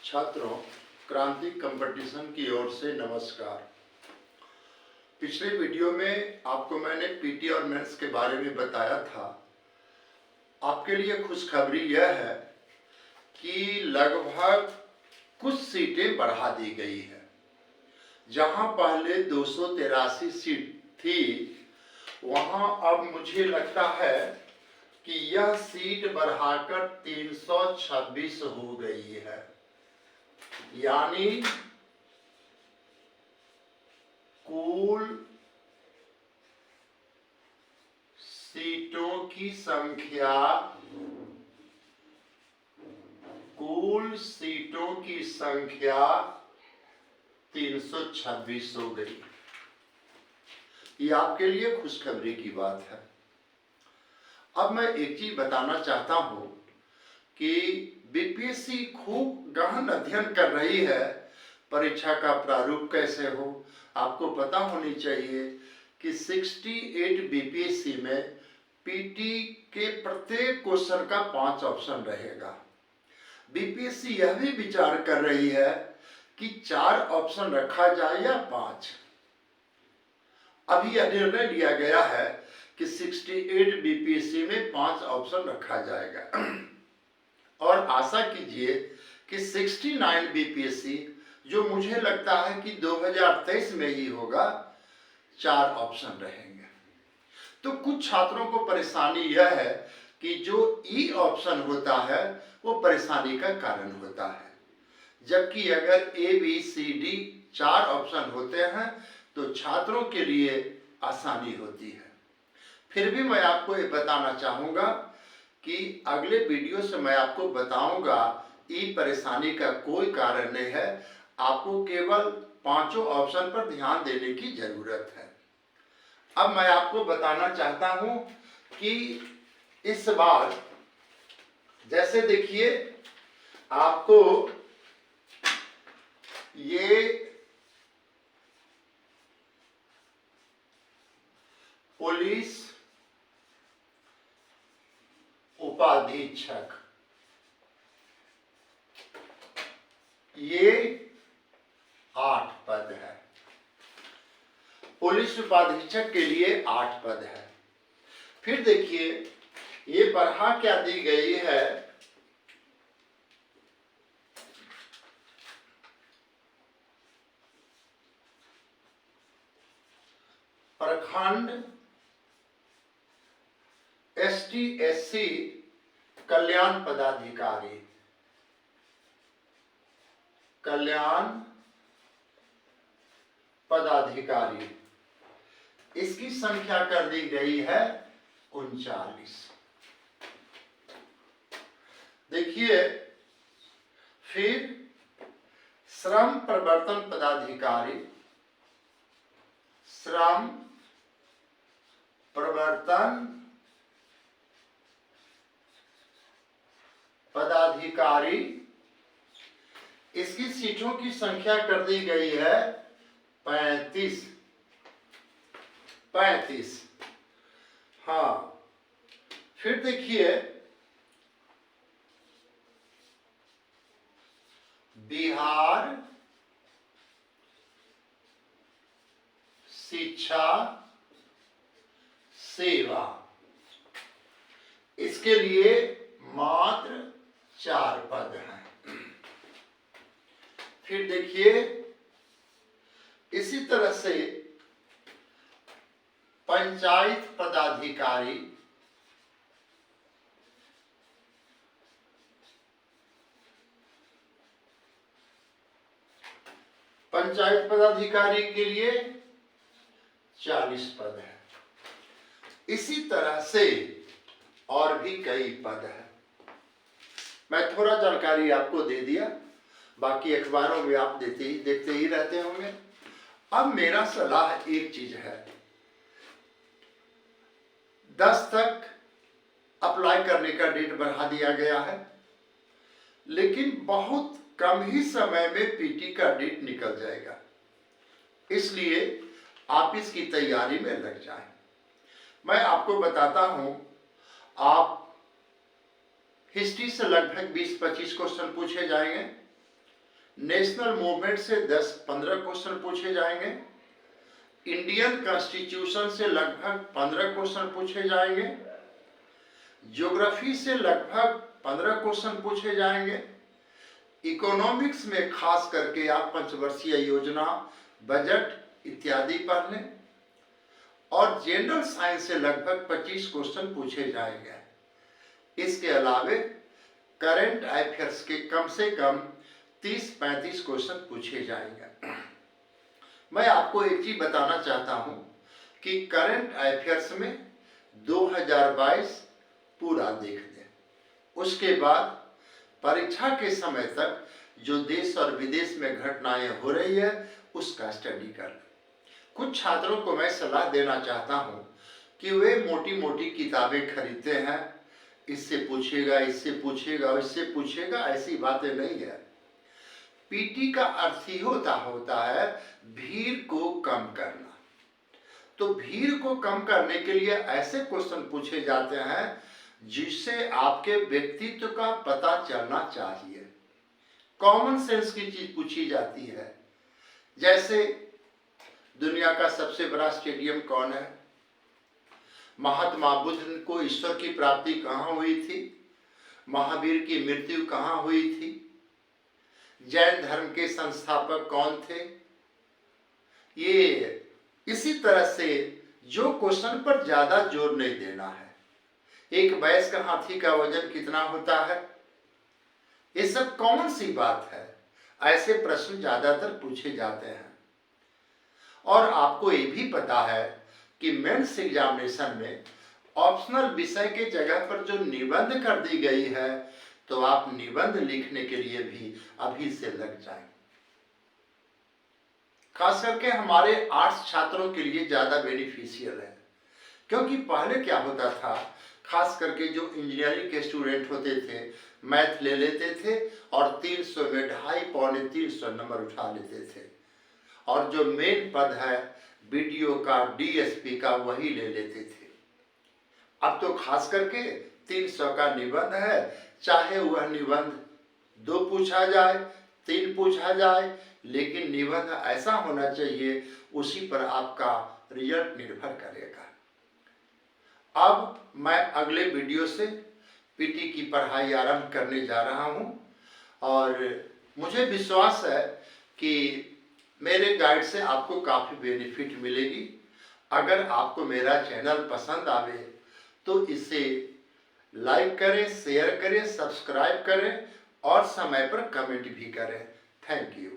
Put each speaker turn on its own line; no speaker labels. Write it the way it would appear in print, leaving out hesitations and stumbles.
छात्रों, क्रांति कंपटीशन की ओर से नमस्कार। पिछले वीडियो में आपको मैंने पीटी और मेंस के बारे में बताया था। आपके लिए खुशखबरी यह है कि लगभग कुछ सीटें बढ़ा दी गई है। जहां पहले 283 सीट थी, वहां अब मुझे लगता है कि यह सीट बढ़ाकर 326 हो गई है। यानी कुल सीटों की संख्या 326 हो गई। ये आपके लिए खुशखबरी की बात है। अब मैं एक चीज बताना चाहता हूं कि बीपीएससी खूब गहन अध्ययन कर रही है। परीक्षा का प्रारूप कैसे हो आपको पता होनी चाहिए कि 68 बीपीएससी में पीटी के प्रत्येक क्वेश्चन का 5 ऑप्शन रहेगा। बीपीएससी यह भी विचार कर रही है कि 4 ऑप्शन रखा जाए या 5। अभी यह निर्णय लिया गया है कि 68 बीपीएससी में 5 ऑप्शन रखा जाएगा और आशा कीजिए कि 69 बीपीएससी, जो मुझे लगता है कि 2023 में ही होगा, 4 ऑप्शन रहेंगे। तो कुछ छात्रों को परेशानी यह है कि जो ई ऑप्शन होता है वो परेशानी का कारण होता है, जबकि अगर A B C D 4 option होते हैं तो छात्रों के लिए आसानी होती है। फिर भी मैं आपको ये बताना चाहूँगा कि अगले वीडियो से मैं आपको बताऊंगा ई परेशानी का कोई कारण नहीं है। आपको केवल 5 ऑप्शन पर ध्यान देने की जरूरत है। अब मैं आपको बताना चाहता हूं कि इस बार जैसे देखिए, आपको ये पुलिस उपाधीक्षक, ये 8 पद है। पुलिस उपाधीक्षक के लिए 8 पद है। फिर देखिए, ये बढ़ा क्या दी गई है, प्रखंड एसटी एससी कल्याण पदाधिकारी, इसकी संख्या कर दी गई है 39। देखिए, फिर श्रम प्रवर्तन पदाधिकारी, इसकी सीटों की संख्या कर दी गई है 35। हाँ, फिर देखिए, बिहार शिक्षा सेवा, इसके लिए मात्र 4 पद हैं। फिर देखिए, इसी तरह से पंचायत पदाधिकारी के लिए 40 पद है। इसी तरह से और भी कई पद हैं। मैं थोड़ा जानकारी आपको दे दिया, बाकी अखबारों में आप देखते ही रहते होंगे। अब मेरा सलाह एक चीज है, 10 तक अप्लाई करने का डेट बढ़ा दिया गया है, लेकिन बहुत कम ही समय में पीटी का डेट निकल जाएगा। इसलिए आप इसकी तैयारी में लग जाएं। मैं आपको बताता हूं, आप हिस्ट्री से लगभग 20-25 क्वेश्चन पूछे जाएंगे, नेशनल मूवमेंट से 10-15 क्वेश्चन पूछे जाएंगे। इंडियन कॉन्स्टिट्यूशन से लगभग 15 क्वेश्चन पूछे जाएंगे। ज्योग्राफी से लगभग 15 क्वेश्चन पूछे जाएंगे। इकोनॉमिक्स में खास करके आप पंचवर्षीय योजना, बजट इत्यादि पढ़ लें। और जनरल साइंस से लगभग 25 क्वेश्चन पूछे जाएंगे। इसके अलावे करंट अफेयर्स के कम से कम 30-35 क्वेश्चन पूछे जाएंगे। मैं आपको एक चीज बताना चाहता हूं कि करंट अफेयर्स में 2022 पूरा देख लें। उसके बाद परीक्षा के समय तक जो देश और विदेश में घटनाएं हो रही है उसका स्टडी कर लें। कुछ छात्रों को मैं सलाह देना चाहता हूं कि वे मोटी मोटी किताबें खरीदते हैं, इससे पूछेगा, इससे पूछेगा, इससे पूछेगा, ऐसी बातें नहीं है। पीटी का अर्थ ही होता है भीड़ को कम करना। तो भीड़ को कम करने के लिए ऐसे क्वेश्चन पूछे जाते हैं जिससे आपके व्यक्तित्व का पता चलना चाहिए। कॉमन सेंस की चीज पूछी जाती है। जैसे दुनिया का सबसे बड़ा स्टेडियम कौन है? महात्मा बुद्ध को ईश्वर की प्राप्ति कहाँ हुई थी? महावीर की मृत्यु कहाँ हुई थी? जैन धर्म के संस्थापक कौन थे? ये इसी तरह से जो क्वेश्चन पर ज्यादा जोर नहीं देना है। एक वयस्क हाथी का वजन कितना होता है? ये सब कॉमन सी बात है। ऐसे प्रश्न ज्यादातर पूछे जाते हैं। और आपको ये भी पता है कि मेंस एग्जामिनेशन में ऑप्शनल विषय के जगह पर जो निबंध कर दी गई है, तो आप निबंध लिखने के लिए भी अभी से लग जाएं। खास करके हमारे आर्ट्स छात्रों के लिए ज्यादा बेनिफिशियल है, क्योंकि पहले क्या होता था, खास करके जो इंजीनियरिंग के स्टूडेंट होते थे मैथ ले लेते थे और 300 में 250-300 नंबर उठा लेते थे। और जो मेन पद है बीडीओ का, डीएसपी का, वही ले लेते थे। अब तो खास करके 300 का निबंध है, चाहे वह निबंध 2 पूछा जाए, 3 पूछा जाए, लेकिन निबंध ऐसा होना चाहिए, उसी पर आपका रिजल्ट निर्भर करेगा। अब मैं अगले वीडियो से पीटी की पढ़ाई आरंभ करने जा रहा हूं और मुझे विश्वास है कि मेरे गाइड से आपको काफ़ी बेनिफिट मिलेगी। अगर आपको मेरा चैनल पसंद आवे तो इसे लाइक करें, शेयर करें, सब्सक्राइब करें और समय पर कमेंट भी करें। Thank you.